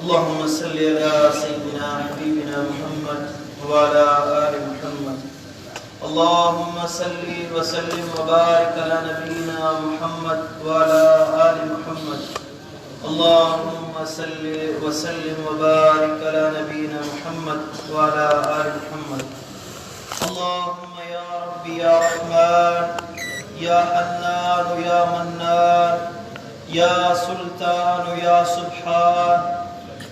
اللهم صل على سيدنا حبيبنا محمد وعلى آل محمد. اللهم صل وسلم وبارك على نبينا محمد وعلى آل محمد. اللهم صل وسلم وبارك على نبينا محمد وعلى آل محمد. اللهم يا ربي يا رحمن يا حنان يا منان يا سلطان يا سبحان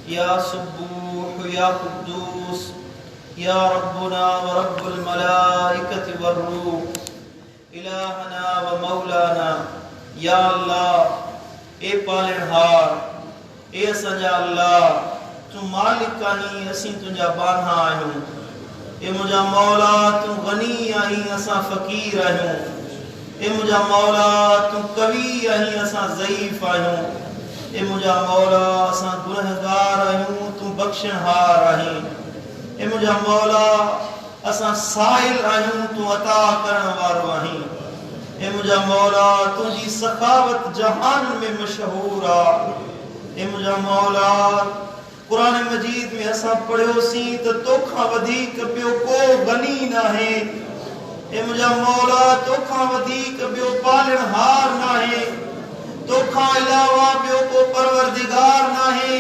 يا سبوح يا قدوس يا ربنا ورب الملائكة والروح إلهنا ومولانا يا الله اے پالنہار اے سجا اللہ تو مالکانی اسیں تنجا بانہا آئیوں اے مجھا مولا تو غنی آئیں اساں فقیر آئیوں اے مجھا مولا تو قوی آئیں اساں ضعیف آئیوں اے مجھا مولا اساں گنہگار آئیوں تو بخشنہار آئیں اے مجھا مولا اساں سائل آئیوں تو عطا کرن وارو آئیں اے مجھا مولا تجھی سخاوت جہان میں مشہور آ اے مجھا مولا قرآن مجید میں اساں پڑھو سی تو توکھا ودیک پیو کو غنی نہ ہے اے مجھا مولا توکھا ودیک پیو پالن ہار نہ ہے توکھا علاوہ پیو کو پروردگار نہ ہے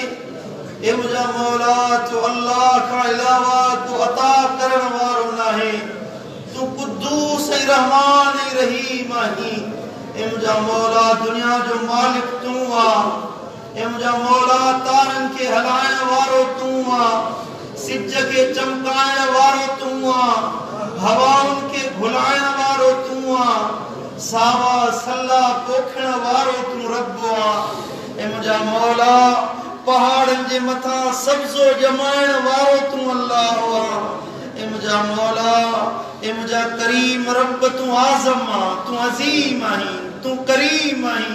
اے مجھا مولا تو اللہ کا علاوہ تو عطا کرن وارو نہ ہے تو قدوس ای رحمان ای رحیم آہی اے مجھا مولا دنیا جو مالک تو آ اے مجھا مولا تارن کے ہلائن وارو تو آ سج کے چمکائن وارو تو آ ہواؤں کے گھلائن وارو تو آ ساوا سلا پوکھن وارو تو رب آ اے مجھا مولا پہاڑن جے متھا سبزو جمائن وارو تو اللہ آ اے مجھا مولا اے مجھا کریم رب تو آزم آ تو عظیم آہی تو کریم آہی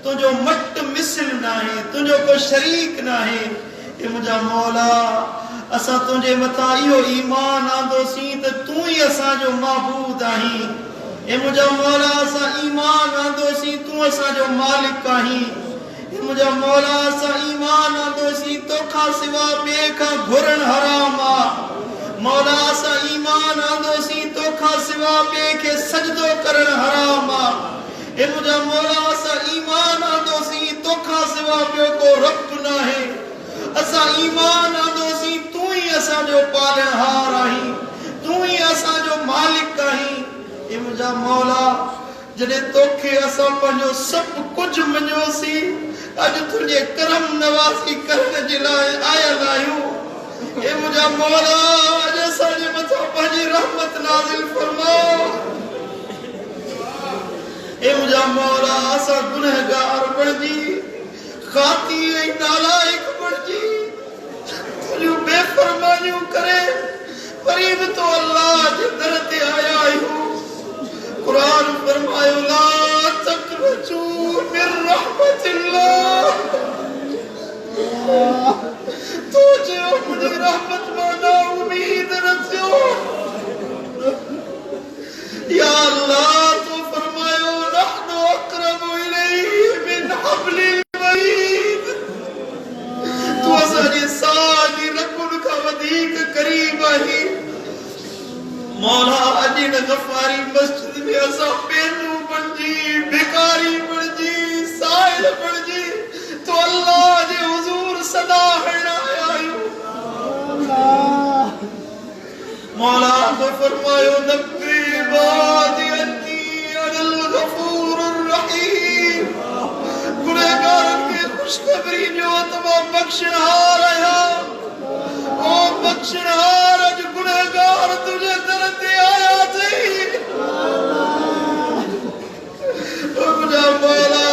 تو جو مٹ مثل نہ ہے تو جو کو شریک نہ ہے اے مجھا مولا اسا تجھے متائیو ایمان آدھو سی تو ہی اسا جو معبود آہی اے مجھا مولا اسا ایمان آدھو سی تو اسا جو مالک آہی اے مجھا مولا اسا ایمان آدھو سی تو کھا سوا بے کھا گھرن حرام آ مولا اسا ایمان آدھو سی تو کھا سوا بے کے سجدو کرن حرام آ اے مجھا مولا اسا ایمان آدھو سی تو کھا سوا بے کو رب نہ ہے اسا ایمان آدھو سی تو ہی اسا جو پالن ہار آہی تو ہی اسا جو مالک آہی اے مجھا مولا جنہیں توکھے اسا پنجو سب کچھ منجو سی اج تجھے کرم نوازی کرنے جلائے آیا لائیوں اے مجھا مولا اج اسا جے متھا پنجی رحمت نازل فرماؤ اے مجھا مولا اسا گنہگار بڑھ جی خاتی ای نالائک بڑھ جی تجھو بے فرمانیوں کرے قریب تو اللہ جدرت آیا ہوں قرآن فرمائے لا تقنطوا من رحمت اللہ تو جو مجھے رحمت مانا امید رکھو یا اللہ تو فرمائے نحن اقرب الیہ من حبل الورید تو اسا جی ساجی رکن کا ودیک قریب آہی مولا اجن غفاری مسجد میں اسا پینو بن جی بیکاری بن جی سائل بن جی تو اللہ جی حضور صدا ہڑنا آئیو مولا تو فرمائیو نبی عبادی انی انا الغفور الرحیم گنہگارن کے خوشخبری جو تمام بخشنہار آیا او بخشنہار اج گنہگار تجھے درد آیا تھی مجھا مولا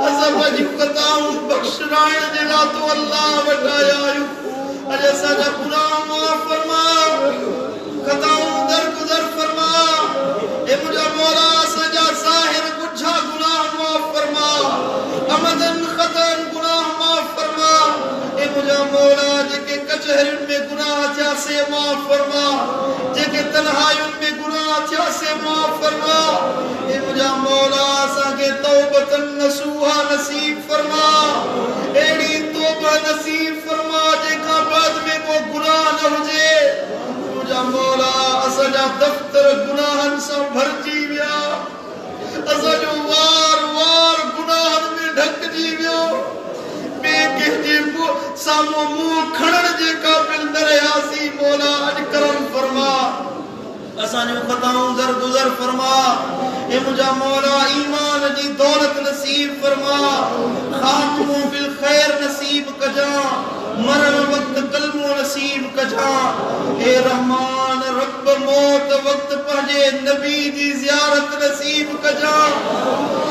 ازم اجی قطاؤں بخشنائن جنا تو اللہ بٹایا اج سجا گناہ معاف فرما قطاؤں درگزر فرما اے مجھا مولا سجا ظاہر گجھا گناہ معاف فرما امدن خطن گناہ معاف فرما اے مجھا مولا جے کے کچہرن میں گناہ تھیا سے معاف فرما جے کے تنہائیوں میں گناہ تھیا سے معاف فرما اے مجھا مولا سا کے توبتن नसीब फरमा, एड़ी तौबा नसीब फरमा जेका बाद में को गुनाह न हुजे। मुझा मौला असांजा दफ्तर गुनाहन सां भरजी विया, असांजो वार वार गुनाहन में ढकजी वियो, बे कंहिंजे साम्हूं मुंहुं खणण जे क़ाबिल न रहियासीं। मौला अॼु करम फरमा, असांजो ख़ताऊं दरगुज़र फरमा। ए मुझा मौला ईमान जी दौलत नसीब फरमा, खात्मो बिल खैर नसीब कजा, मरण वक्त कलमो नसीब कजा। ए रहमान रब मौत वक्त पंहिंजे नबी जी ज़ियारत नसीब कजा।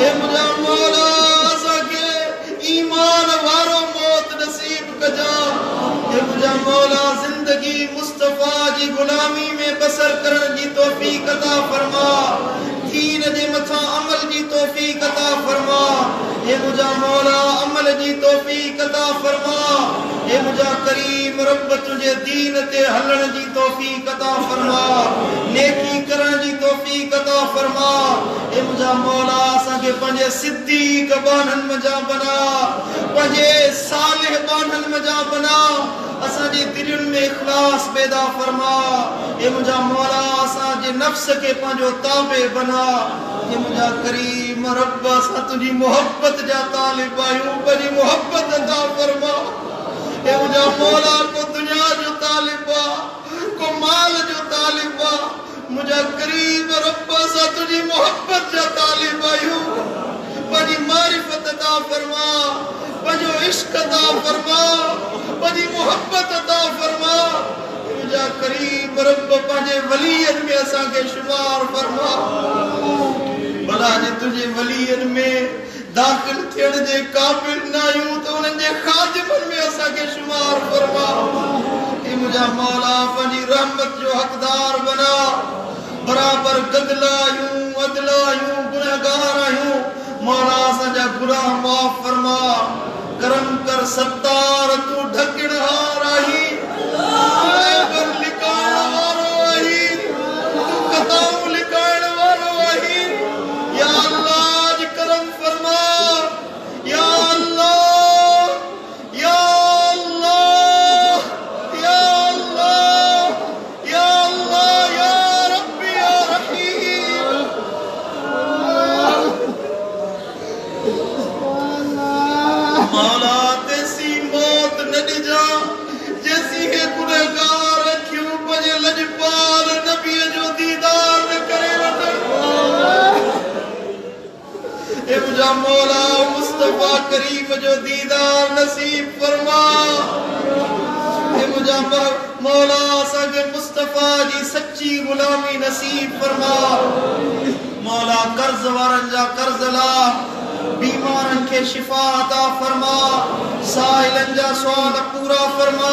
ए मुझा मौला असांखे ईमान वारो मौत नसीब कजा। ए मुझा मौला जिंदगी मुस्तफा जी गुलामी में बसर करण जी तौफीक अता फरमा, दीन जे मथा अमल जी तौफीक अता फरमा। ए मुझा मौला अमल जी तौफीक अता फरमा। ए मुझा करीम रब तुझे दीन ते हलण जी तौफीक अता फरमा, नेकी करण जी तौफीक अता फरमा। ए मुझा मौला असांखे पंहिंजे सिद्दीक बानन मजा बना, पंहिंजे सालिह बानन मजा बना, असांजी दिलुनि में इखलास पैदा फरमा। ए मुझा मौला असांजे नफ्स के पंहिंजो ताबे बना। ए मुझा करीम रब असां तुंहिंजी मोहब्बत जा तालिब आहियूं, पंहिंजी मोहब्बत अता फरमा। ए मुझा मौला को दुनिया जो तालिब आ, को माल जो तालिब आ, मुझा करीम रब असां तुंहिंजी मोहब्बत जा तालिब आहियूं, पंहिंजी मारिफत अता फरमा, पंहिंजो इश्क अता फरमा, पंहिंजी मोहब्बत अता फरमा। मुझा करीम रब पंहिंजे वलीयन में असांखे शुमार फरमा। भला जे तुझे वलीयन में दाखिल थियण जे क़ाबिल न आहियूं त उन्हनि जे खादिमन में असांखे शुमार फरमा। ए मुझा मौला पंहिंजी रहमत जो हक़दार बना। बराबर गदला आहियूं, अदला आहियूं, गुनहगार आहियूं, मौला असांजा गुनाह माफ़ फरमा। करम कर सत्तार तू ढकण हार आही, ऐबर लिकाइण वारो आही, तू कताऊं लिकाइण वारो आही। या अल्लाह अज करम फरमा, या अल्लाह, या अल्लाह, या अल्लाह, या अल्लाह, या रब्बी या रहीम। मौला तेसी मौत न ॾिजा जैसी है गुनहगार अखियूं पंहिंजे लजपाल नबीअ जो दीदार न करे वठनि। ए मुझा मौला मुस्तफा करीम जो दीदार नसीब फरमा। ए मुझा मौला असांखे मुस्तफा जी सच्ची गुलामी नसीब फरमा। मौला कर्ज वारनि जा कर्ज ला, बीमारन के शिफा अता फरमा, साइलन जा सवाल पूरा फरमा।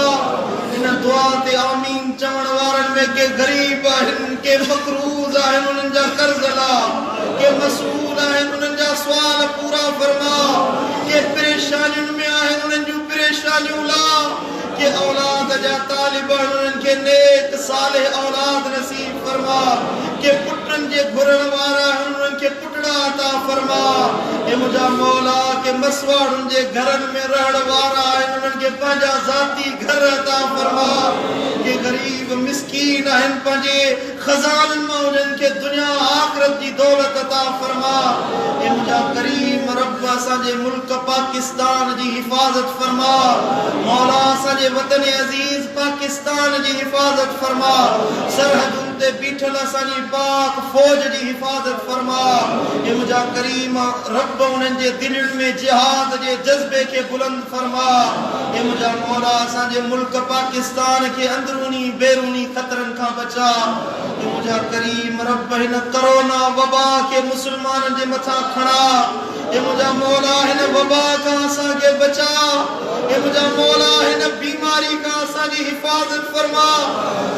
इन दुआ ते आमीन चवण वारन में के गरीब आहिन, के मकरूज आहिन, उन्हनि जा कर्ज ला, के मसूल आहिन, उन्हनि जा सवाल पूरा फरमा। के परेशानियुनि में आहिन, उन्हनि जूं परेशानियूं ला, के औलाद जा तालिब आहिन, उन्हनि खे नेक सालिह औलाद नसीब फरमा। के पुटन जे घुरण वारा आहिन, उन्हनि खे पुटड़ा अता फरमा। ए मुझा मौला के मसवाड़न जे घरन में रहण वारा आहिन, उन्हनि खे पंहिंजा ज़ाती घर अता फरमा। के गरीब मिस्कीन आहिन, पंहिंजे खजानन मां उन्हनि खे दुनिया आखिरत जी दौलत अता फरमा। ए मुझा करीम रब असांजे मुल्क पाकिस्तान जी हिफ़ाज़त फरमा। मौला असांजे वतन अज़ीज़ पाकिस्तान जी हिफ़ाज़त फरमा। सरहदुनि ते बीठल असांजी पाक फौज जी हिफ़ाज़त फरमा। ए मुझा करीम रब उन्हनि जे दिलनि में जिहाद जे जज़्बे खे बुलंद फरमा। ए मुझा मौला असांजे मुल्क पाकिस्तान खे अंदरूनी बैरूनी खतरनि खां बचा। ए मुझा करीम रब हिन कोरोना वबा के मुसलमाननि जे मथां खणा। ए मुझा मौला हिन वबा खां असांखे बचा। ए मुझा मौला हिन बीमारी खां असांजी हिफ़ाज़त फरमा।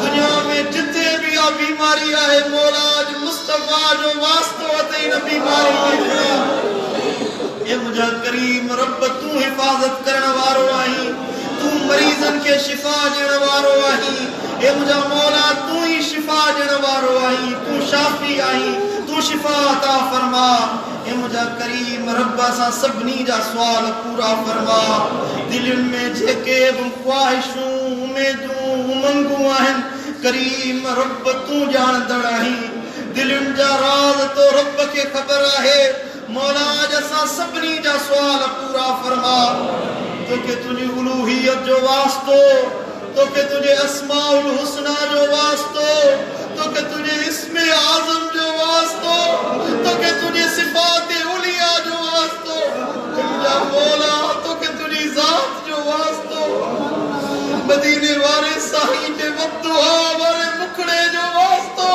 दुनिया में जिथे भी आ बीमारी आहे, मौला अॼु मुस्तफा जो वास्तो अथई हिन बीमारी खे। ए मुझा करीम रब तू हिफ़ाज़त करण वारो आहीं, तू मरीज़न के शिफा ॾियण वारो आहीं। ए मुझा मौला तू ही शिफा ॾियण वारो आहीं, तू शाफी आहीं, तू शिफा अता फरमा। ए मुझा करीम रब्बा सा सबनी जा सवाल पूरा फरमा दिलन में जेके ख्वाहिशूं उम्मीदूं उमंगूं आहिन करीम रब तू जानदड़ आहीं दिलन जा राज तो रब के खबर आहे मौला जसा सबनी जा सवाल पूरा फरमा तो के तुझी उलूहियत जो वास्तो तो के तुझे अस्माउल हुस्ना जो वास्तो तो के तुझे इस्मे आजम जो वास्तो तो के तुझे सिफात उलिया जो वास्तो या मौला तो के तुझी जात जो वास्तो मदीने वाले साईं के वद्दुआ वाले मुखड़े जो वास्तो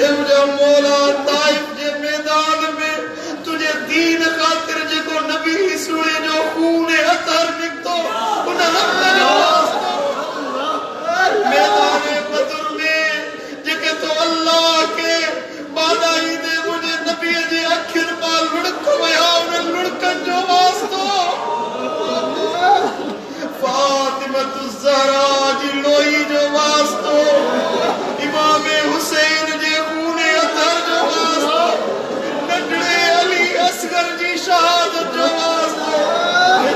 ए मुझे मौला ताइफ के मैदान में तुझे दीन खातिर जेको नबी सुने जो खून अतर निकतो उन रब जो वास्तो मैदान बदर में जेके तो अल्लाह के बादाई दे मुझे नबी जे अखिन पाल लुड़क वया उन लुड़कन जो वास्तो फातिमा ज़हरा जी लोई जो वास्तो इमाम हुसैन जे खून अतर जो वास्तो नडड़े अली असगर जी शहादत जो वास्तो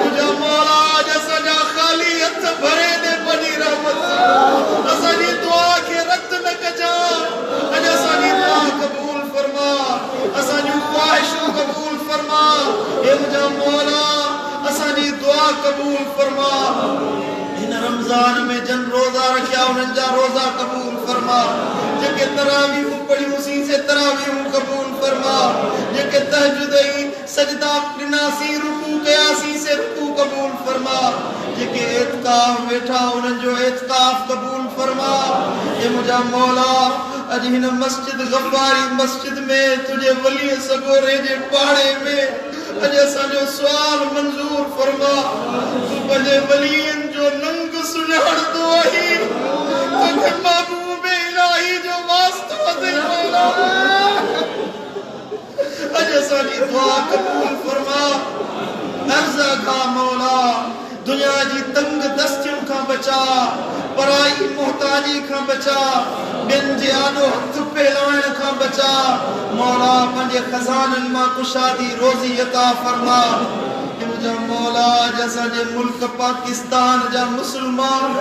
मुझे मौला जैसा जा खाली हथ भरे दे बनी रहमत असा जी दुआ के रद्द न कजा अजा सानी दुआ कबूल फरमा असा जी ख्वाहिश कबूल फरमा ए मुझे मौला असा जी दुआ कबूल फरमा इन रमजान में जन रोजा रखया उन जा रोजा कबूल फरमा जेके तरावीह पढ़ी उसी से तरावीह कबूल फरमा जेके तहज्जुद सजदा नासी रुकू कयासी से रुकू कबूल फरमा जेके इत्काफ बैठा उन जो इत्काफ कबूल फरमा ये मुझा मौला अज हिन मस्जिद गफ्फारी मस्जिद में तुझे वली सगोरे जे पाड़े में अज असा जो सवाल मंजूर फरमा तू बजे वलीन जो नंग सुनाड़ दो ही तुझे महबूब इलाही जो वास्तो दे मौला अज असा जी दुआ कबूल फरमा अर्ज़ा का मौला दुनिया जी तंग दस्तियों का बचा पराई मोहताजी का बचा बिन जे आडो हथ फैलाइण का बचा मौला पंजे खजानन मां कुशादी रोजी अता फरमा मुझा मौला जैसा जे मुल्क पाकिस्तान जा मुसलमान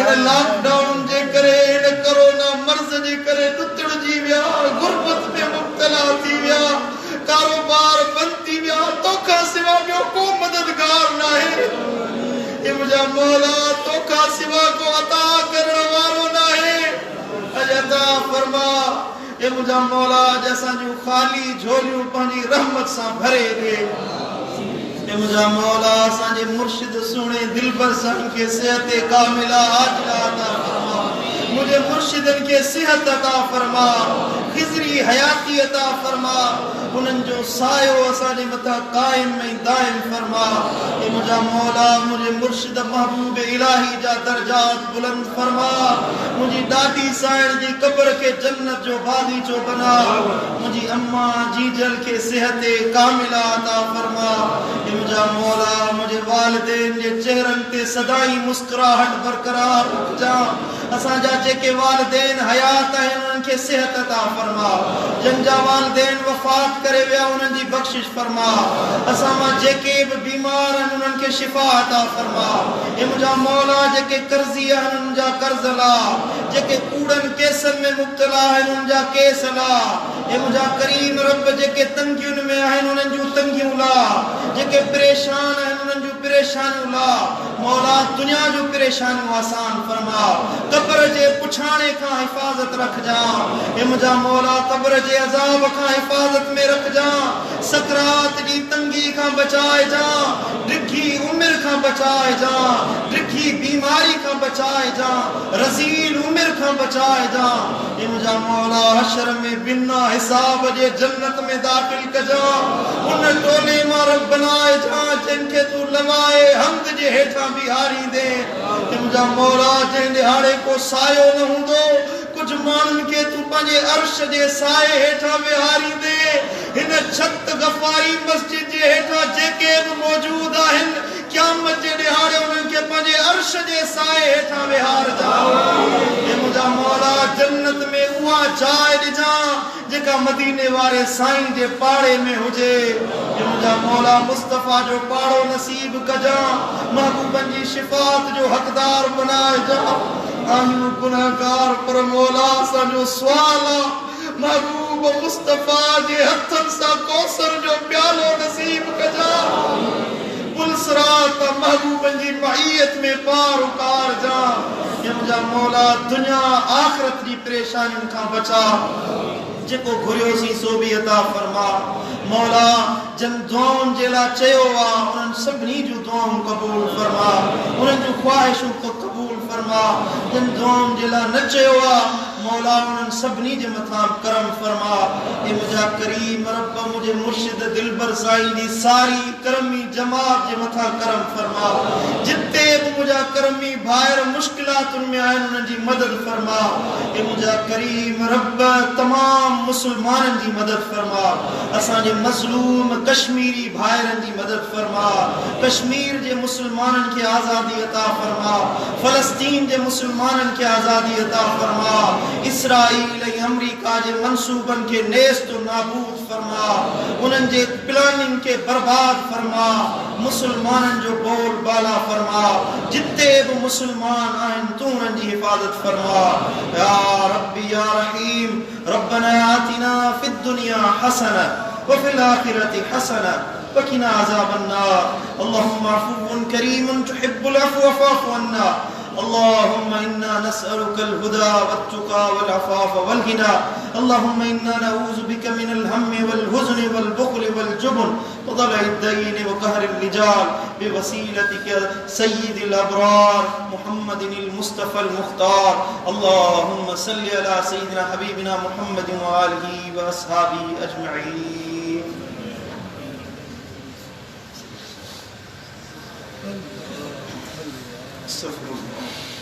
इन लॉकडाउन जे करे इन कोरोना मर्ज जे करे टुटड़ जी विया गुरबत में मुब्तला थी विया कारोबार बंद थी विया तोखा सिवा ॿियो को मददगार नाहे ए मुझा मौला तोखा सिवा को अता करण वारो नाहे अजता फरमा ए मुझा मौला जैसा जो खाली झोलियों पानी रहमत सा भरे दे ए मुझा मौला साजे मुर्शिद सुने दिलबर सन के सेहत कामिला आजिला अता फरमा मुझे मुर्शिदन के सेहत अता फरमा खिजरी हयाती अता फरमा उनन जो सायो असाने मथा कायम में दायम फरमा ए मुझा मौला मुझे मुर्शिद महबूब इलाही जा दर्जात बुलंद फरमा मुझी दादी साइण जी कब्र के जन्नत जो बागीचो बना मुझी अम्मा जीजल के सेहत कामिला अता फरमा ए मुझा मौला मुझे वालिदैन जे चेहरन ते सदाई मुस्कुराहट बरकरार जा असा जा जेके वालिदैन हयात है उनन के सेहत अता फरमा जंजा वालिदैन वफात करे विया उनन जी बख्शिश फरमा असा मां जेके भी बीमार हैं उनन के शिफा अता फरमा ए मुझा मौला जेके कर्जी हैं उनन जा कर्ज ला जेके कूड़न केसन में मुब्तला हैं उनन जा केस ला ए मुझा करीम रब जेके तंगियुन में हैं उनन जो तंगियूं ला जेके परेशान हैं उनन जो परेशानियों ला मौला दुनिया जो परेशानियों आसान फरमा कब्र जे पुछाने का हिफाजत रख जा ए मुझा मौला कब्र जे अजाब का हिफाजत में रख जा सकरात जी तंगी का बचाए जा डिघी उम्र का बचाए जा डिघी बीमारी का बचाए जा रजील उम्र का बचाए जा ए मुझा मौला हशर में बिना हिसाब जे जन्नत में दाखिल कर जा उन टोले मां रब बनाए जा जिनके तू लवाए हमद जे हेठा बिहारी दे ए मुझा मौला जे दिहाड़े को सायो न हुंदो कुछ मानन के तू पंजे अर्श जे साए हेठा बिहारी दे इन छत गफारी मस्जिद जे हेठा जेके भी मौजूद आहिन क़यामत जे ॾिहाड़े उन्हनि खे पंहिंजे अर्श जे साए हेठां विहारजा। हे मुंहिंजा मौला जन्नत में उहा जाइ ॾिजां जेका मदीने वारे साईं जे पाड़े में हुजे। हे मुंहिंजा मौला मुस्तफ़ा जो पाड़ो नसीब कजां, महबूबनि जी शिफ़ात जो हक़दार बनाइजा। आहियूं गुनाहगार पर मौला असांजो सुवाल आहे महबूब मुस्तफ़ा जे हथनि सां कौसर जो प्यालो नसीब कजां। पुलसरात महबूबनि जी मईयत में पार उतार जा। हे मुंहिंजा मौला दुनिया आख़िरत जी परेशानियुनि खां बचा। जेको घुरियोसीं सो बि अता फरमा। मौला जन दुआउनि जे लाइ चयो आहे उन्हनि सभिनी जूं दुआऊं क़बूल फरमा, उन्हनि जूं ख़्वाहिशूं क़बूल फरमा। जन दुआउनि जे लाइ न चयो आहे मौला उन्हनि सभिनी जे मथां करम फरमा। हे मुंहिंजा करीम रब मुंहिंजे मुर्शिद दिलबर साईं जी सारी करमी जमात जे मथां करम फरमा। जिते बि मुंहिंजा करमी भाइर मुश्किलातुनि में आहिनि उन्हनि जी मदद फरमा। हे मुंहिंजा करीम रब तमाम मुसलमाननि जी मदद फरमा। असांजे मज़लूम कश्मीरी भाइरनि जी मदद फरमा। कश्मीर जे मुसलमाननि खे आज़ादी अता फरमा। फ़लस्तीन जे मुसलमाननि खे आज़ादी अता फरमा। इसराइल ऐं अमरीका जे मंसूबनि खे नेस्त नाबूद फरमा। उन्हनि जे प्लानिंग खे बर्बाद फरमा। मुसलमाननि जो बोल बाला फरमा। जिते बि मुसलमान आहिनि तूं उन्हनि जी हिफ़ाज़त फरमा। या रब्बी या रहीम रब्बना आतिना फिद दुनिया हसना व फिल आखिरति हसना वक़िना अज़ाबन नार। अल्लाहुम्मा अफ़ुव्वुन करीमुन तुहिब्बुल अफ़्व फ़अफ़ु अन्ना। اللهم إنا نسألك الهدى والتقى والعفاف والغنى. اللهم إنا نعوذ بك من الهم والحزن والبخل والجبن وضلع الدين وقهر الرجال بوسيلتك سيد الأبرار محمد المصطفى المختار. اللهم صل على سيدنا حبيبنا محمد وآله وأصحابه أجمعين. استغفر الله.